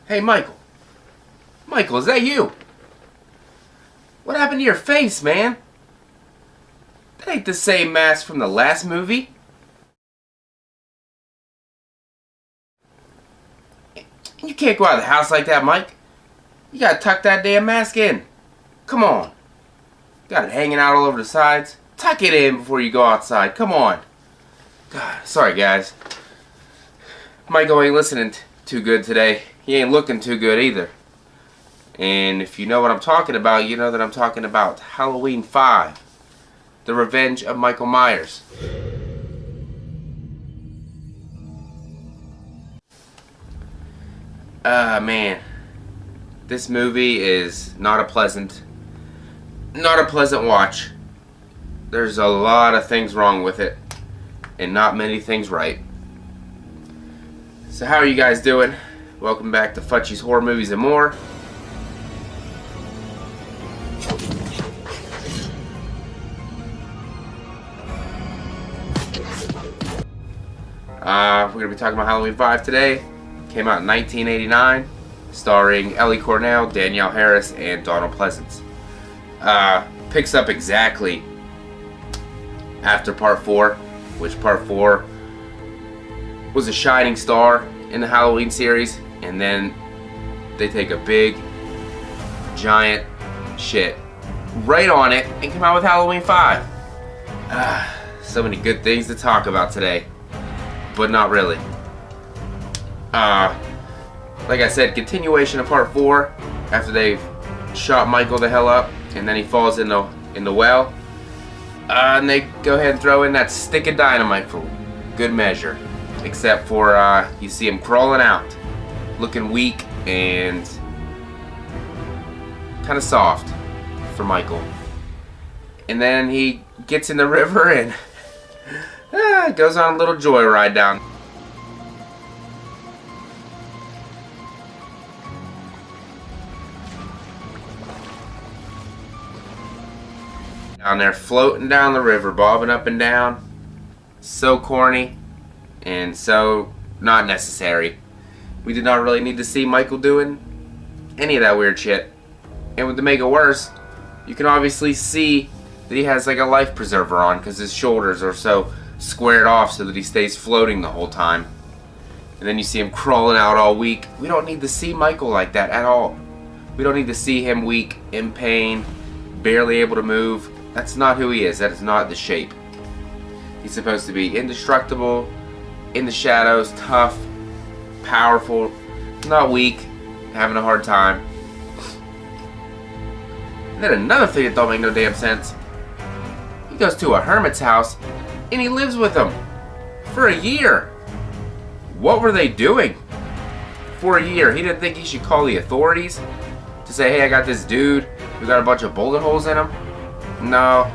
Hey, Michael. Michael, is that you? What happened to your face, man? That ain't the same mask from the last movie. You can't go out of the house like that, Mike. You gotta tuck that damn mask in. Come on. Got it hanging out all over the sides. Tuck it in before you go outside. Come on. God, sorry, guys. Michael ain't listening too good today. He ain't looking too good either. And if you know what I'm talking about, you know that I'm talking about Halloween 5. The Revenge of Michael Myers. Man. This movie is not a pleasant watch. There's a lot of things wrong with it, and not many things right. So how are you guys doing? Welcome back to FACCI'S Horror Movies and More. We're going to be talking about Halloween 5 today. Came out in 1989, starring Ellie Cornell, Danielle Harris, and Donald Pleasence. Picks up exactly after Part 4, which Part 4 was a shining star in the Halloween series, and then they take a big, giant shit right on it and come out with Halloween 5. So many good things to talk about today, but not really. Like I said, continuation of Part 4 after they've shot Michael the hell up, and then he falls in the well. And they go ahead and throw in that stick of dynamite for good measure. Except for you see him crawling out, looking weak and kind of soft for Michael. And then he gets in the river and goes on a little joyride down. Down there floating down the river, bobbing up and down. So corny and so not necessary. We did not really need to see Michael doing any of that weird shit. And to make it worse, you can obviously see that he has like a life preserver on because his shoulders are so squared off so that he stays floating the whole time. And then you see him crawling out all weak. We don't need to see Michael like that at all. We don't need to see him weak, in pain, barely able to move. That's not who he is. That is not the shape. He's supposed to be indestructible, in the shadows, tough, powerful, not weak, having a hard time. And then another thing that don't make no damn sense. He goes to a hermit's house and he lives with them for a year. What were they doing for a year? He didn't think he should call the authorities to say, hey, I got this dude who got a bunch of bullet holes in him. No,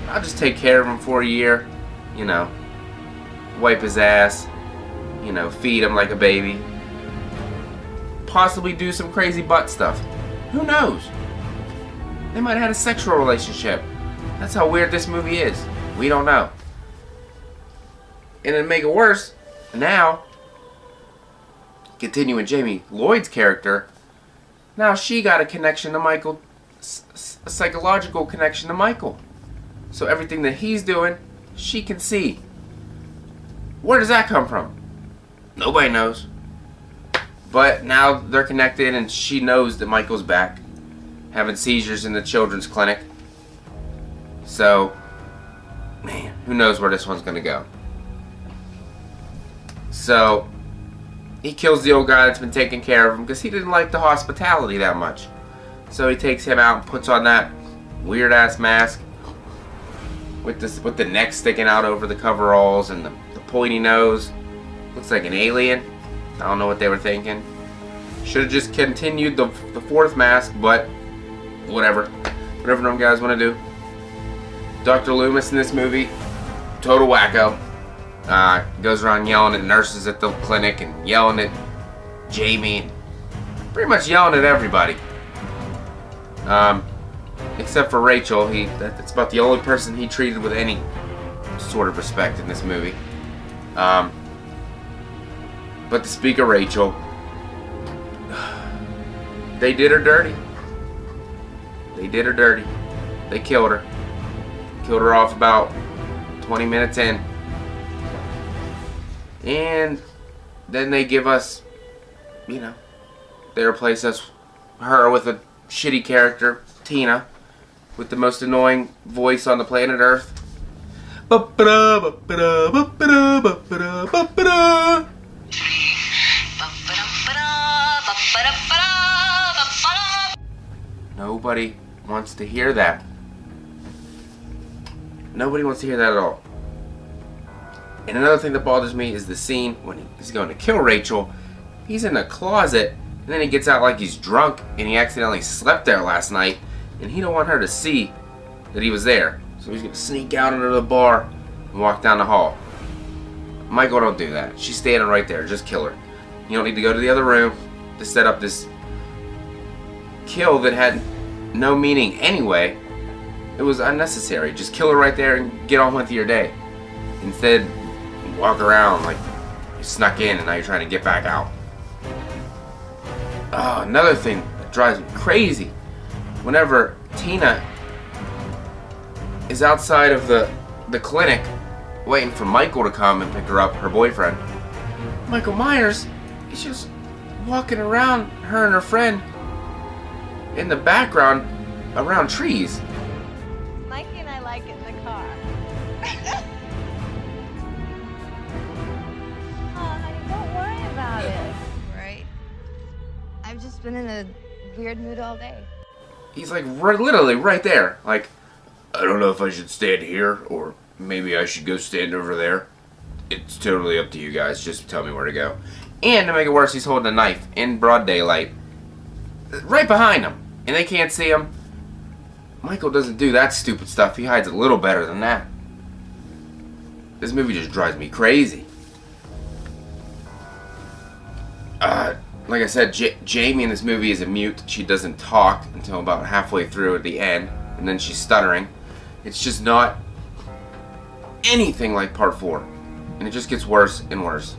I'll just take care of him for a year, you know, wipe his ass, you know, feed him like a baby, possibly do some crazy butt stuff. Who knows? They might have had a sexual relationship. That's how weird this movie is. We don't know. And to make it worse, now, continuing Jamie Lloyd's character, now she got a connection to Michael, a psychological connection to Michael. So everything that he's doing, she can see. Where does that come from? Nobody knows. But now they're connected and she knows that Michael's back, having seizures in the children's clinic. So, man, who knows where this one's gonna go. So, he kills the old guy that's been taking care of him because he didn't like the hospitality that much. So he takes him out and puts on that weird ass mask with the neck sticking out over the coveralls and the pointy nose. Looks like an alien. I don't know what they were thinking. Should have just continued the fourth mask, but whatever. Whatever them guys want to do. Dr. Loomis in this movie, total wacko. Goes around yelling at nurses at the clinic and yelling at Jamie. Pretty much yelling at everybody. Except for Rachel. That's about the only person he treated with any sort of respect in this movie. But to speak of Rachel, they did her dirty. They did her dirty. They killed her. Killed her off about 20 minutes in. And then they give us, you know, they replace her with a shitty character, Tina, with the most annoying voice on the planet Earth. Nobody wants to hear that. Nobody wants to hear that at all. And another thing that bothers me is the scene when he's going to kill Rachel. He's in a closet, and then he gets out like he's drunk, and he accidentally slept there last night, and he don't want her to see that he was there. So he's going to sneak out into the bar and walk down the hall. Michael, don't do that. She's standing right there. Just kill her. You don't need to go to the other room to set up this kill that had no meaning anyway. It was unnecessary. Just kill her right there and get on with your day. Instead, walk around like you snuck in and now you're trying to get back out. Another thing that drives me crazy. Whenever Tina is outside of the clinic waiting for Michael to come and pick her up, her boyfriend, Michael Myers is just walking around, her and her friend, in the background around trees. Mikey and I like it in the car. Oh, honey, don't worry about it. Right? I've just been in a weird mood all day. He's like literally right there. Like, I don't know if I should stand here or maybe I should go stand over there. It's totally up to you guys. Just tell me where to go. And to make it worse, he's holding a knife in broad daylight right behind him. And they can't see him. Michael doesn't do that stupid stuff. He hides a little better than that. This movie just drives me crazy. Like I said, Jamie in this movie is a mute. She doesn't talk until about halfway through at the end. And then she's stuttering. It's just not anything like part 4. And it just gets worse and worse.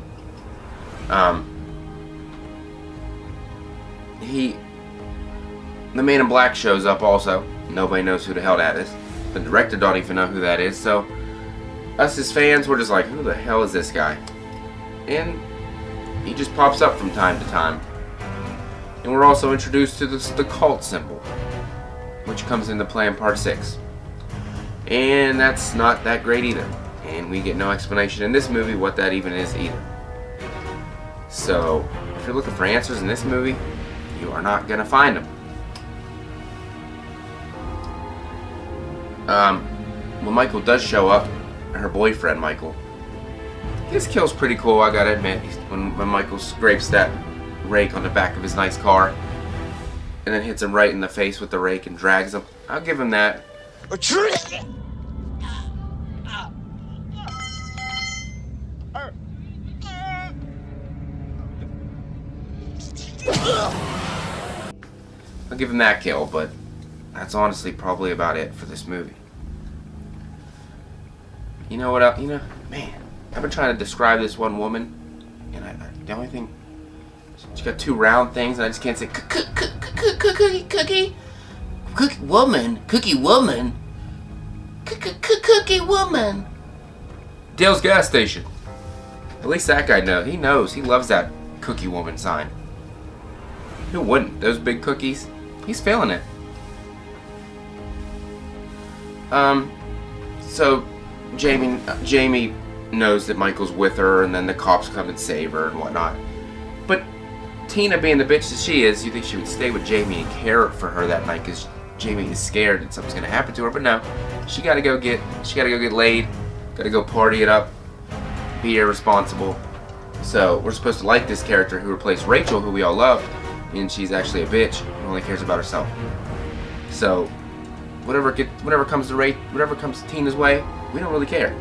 The Man in Black shows up also. Nobody knows who the hell that is. The director don't even know who that is. So us as fans, we're just like, who the hell is this guy? And he just pops up from time to time. And we're also introduced to the cult symbol, which comes into play in part 6. And that's not that great either. And we get no explanation in this movie what that even is either. So if you're looking for answers in this movie, you are not going to find them. When Michael does show up, her boyfriend Michael, his kill's pretty cool, I gotta admit. When Michael scrapes that rake on the back of his nice car and then hits him right in the face with the rake and drags him, I'll give him that. I'll give him that kill, but that's honestly probably about it for this movie. You know what else? You know, man, I've been trying to describe this one woman, and the only thing, she got 2 round things, and I just can't say cookie woman, Dale's gas station. At least that guy knows. He knows. He loves that cookie woman sign. Who wouldn't? Those big cookies. He's feeling it. So Jamie knows that Michael's with her, and then the cops come and save her and whatnot. But Tina, being the bitch that she is, you think she would stay with Jamie and care for her that night because Jamie is scared that something's gonna happen to her. But no, she gotta go get laid, gotta go party it up, be irresponsible. So we're supposed to like this character who replaced Rachel, who we all loved, and she's actually a bitch who only cares about herself. So whatever comes to Tina's way, we don't really care.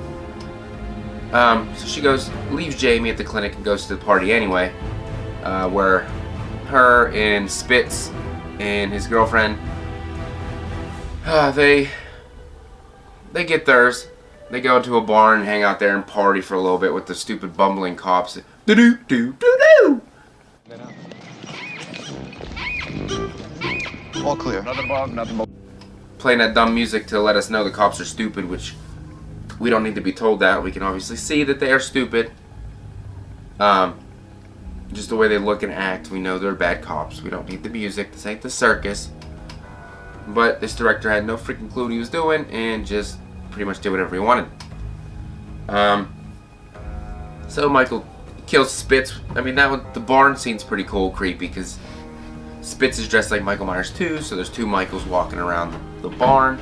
So she leaves Jamie at the clinic and goes to the party anyway, where her and Spitz and his girlfriend, they get theirs. They go into a barn and hang out there and party for a little bit with the stupid bumbling cops. Do do do do do. All clear. Playing that dumb music to let us know the cops are stupid, which we don't need to be told that. We can obviously see that they are stupid. Just the way they look and act, we know they're bad cops. We don't need the music. This ain't the circus. But this director had no freaking clue what he was doing and just pretty much did whatever he wanted. So Michael kills Spitz. I mean, the barn scene's pretty cool, creepy, because Spitz is dressed like Michael Myers too, so there's two Michaels walking around the barn.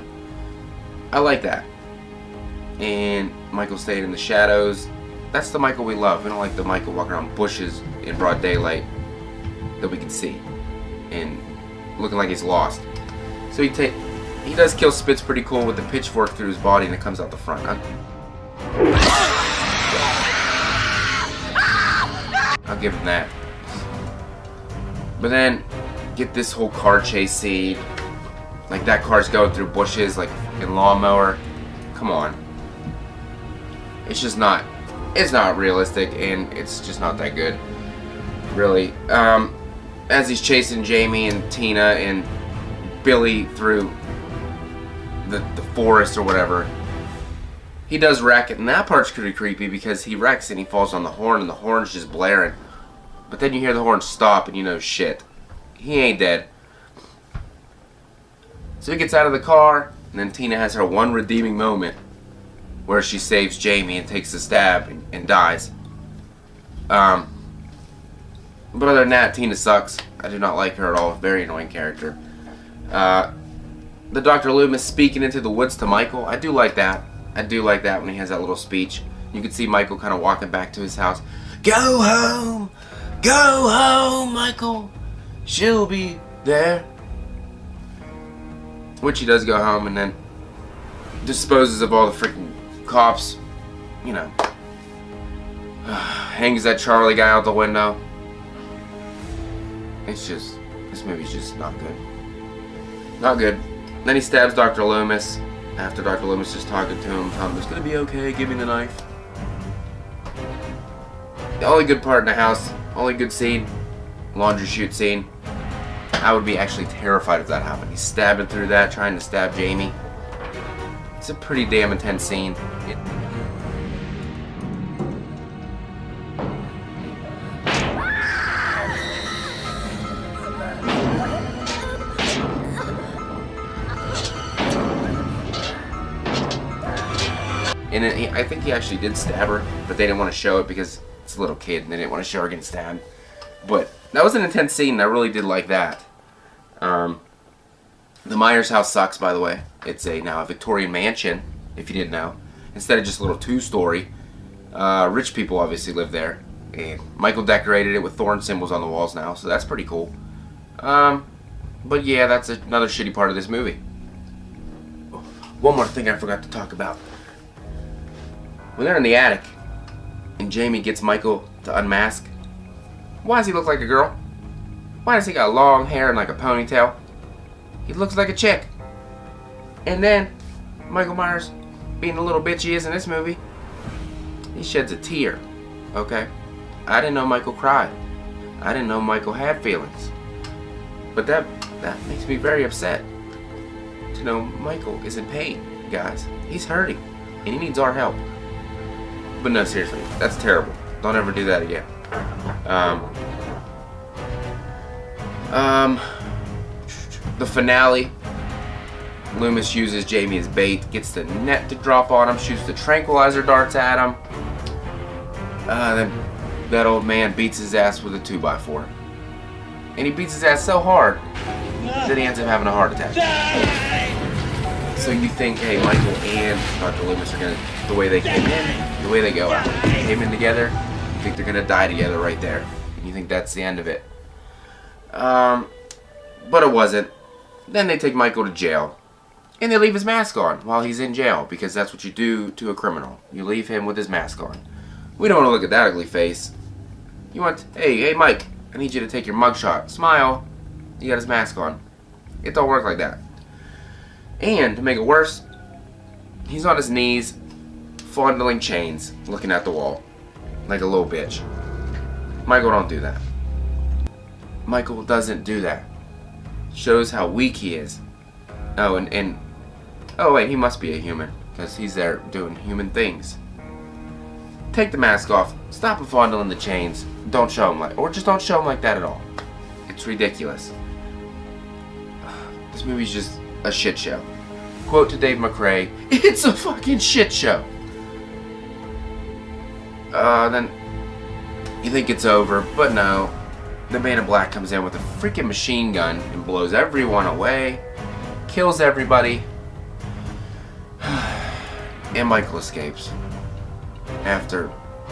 I like that. And Michael stayed in the shadows. That's the Michael we love. We don't like the Michael walking around bushes in broad daylight that we can see and looking like he's lost. So he does kill Spitz pretty cool with the pitchfork through his body, and it comes out the front. I'll give him that. But then get this whole car chase scene. Like that car's going through bushes like in lawnmower. Come on. It's just not. It's not realistic, and it's just not that good, really. As he's chasing Jamie and Tina and Billy through the forest or whatever, he does wreck it, and that part's pretty creepy because he wrecks and he falls on the horn, and the horn's just blaring. But then you hear the horn stop, and you know, shit, he ain't dead. So he gets out of the car, and then Tina has her one redeeming moment where she saves Jamie and takes the stab and dies. But other than that, Tina sucks. I do not like her at all. Very annoying character. The Dr. Loomis speaking into the woods to Michael, I do like that. I do like that when he has that little speech. You can see Michael kind of walking back to his house. Go home! Go home, Michael! She'll be there. Which he does go home and then disposes of all the freaking cops, you know, hangs that Charlie guy out the window. It's just, this movie's just not good. Not good. Then he stabs Dr. Loomis after Dr. Loomis is talking to him, telling him it's gonna be okay, give me the knife. The only good part in the house, only good scene, laundry chute scene. I would be actually terrified if that happened. He's stabbing through that, trying to stab Jamie. It's a pretty damn intense scene. And I think he actually did stab her, but they didn't want to show it because it's a little kid and they didn't want to show her getting stabbed. But that was an intense scene, and I really did like that. The Myers house sucks, by the way. It's now a Victorian mansion, if you didn't know. Instead of just a little two-story. Rich people obviously live there. And Michael decorated it with thorn symbols on the walls now, so that's pretty cool. But yeah, that's another shitty part of this movie. One more thing I forgot to talk about. When they're in the attic, and Jamie gets Michael to unmask, why does he look like a girl? Why does he got long hair and like a ponytail? He looks like a chick. And then, Michael Myers, being a little bitch he is in this movie, he sheds a tear, okay? I didn't know Michael cried. I didn't know Michael had feelings. But that makes me very upset to know Michael is in pain, guys. He's hurting, and he needs our help. But no, seriously, that's terrible. Don't ever do that again. The finale, Loomis uses Jamie as bait, gets the net to drop on him, shoots the tranquilizer darts at him. Then that old man beats his ass with a 2x4. And he beats his ass so hard that he ends up having a heart attack. So you think, hey, Michael and Dr. Loomis are gonna, the way they came in, the way they go out, they came in together, you think they're gonna die together right there. And you think that's the end of it. But it wasn't. Then they take Michael to jail. And they leave his mask on while he's in jail, because that's what you do to a criminal. You leave him with his mask on. We don't want to look at that ugly face. You want, hey Mike, I need you to take your mugshot. Smile. You got his mask on. It don't work like that. And to make it worse, he's on his knees, fondling chains, looking at the wall, like a little bitch. Michael don't do that. Michael doesn't do that. Shows how weak he is. Oh, and oh wait, he must be a human because he's there doing human things. Take the mask off. Stop fondling the chains. Don't show him or just don't show him like that at all. It's ridiculous. This movie's just a shit show. Quote to Dave McRae, "It's a fucking shit show." Then you think it's over, but no. The Man in Black comes in with a freaking machine gun and blows everyone away, kills everybody, and Michael escapes after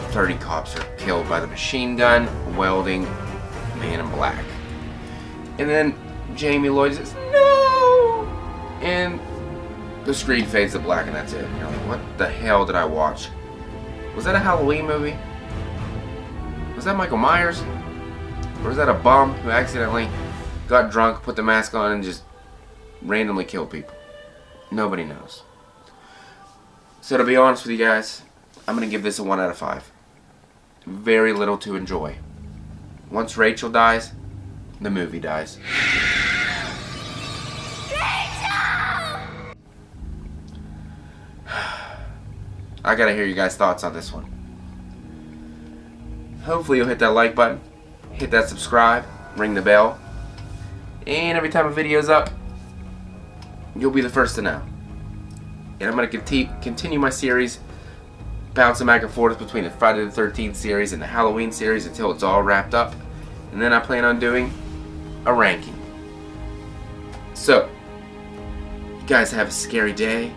30 cops are killed by the machine gun wielding Man in Black. And then Jamie Lloyd says, "No!" And the screen fades to black and that's it. And you're like, what the hell did I watch? Was that a Halloween movie? Was that Michael Myers? Or was that a bum who accidentally got drunk, put the mask on, and just randomly killed people? Nobody knows. So to be honest with you guys, I'm going to give this a 1 out of 5. Very little to enjoy. Once Rachel dies, the movie dies. I gotta hear you guys' thoughts on this one. Hopefully you'll hit that like button, hit that subscribe, ring the bell, and every time a video's up, you'll be the first to know. And I'm gonna continue my series, bouncing back and forth between the Friday the 13th series and the Halloween series until it's all wrapped up. And then I plan on doing a ranking. So, you guys have a scary day.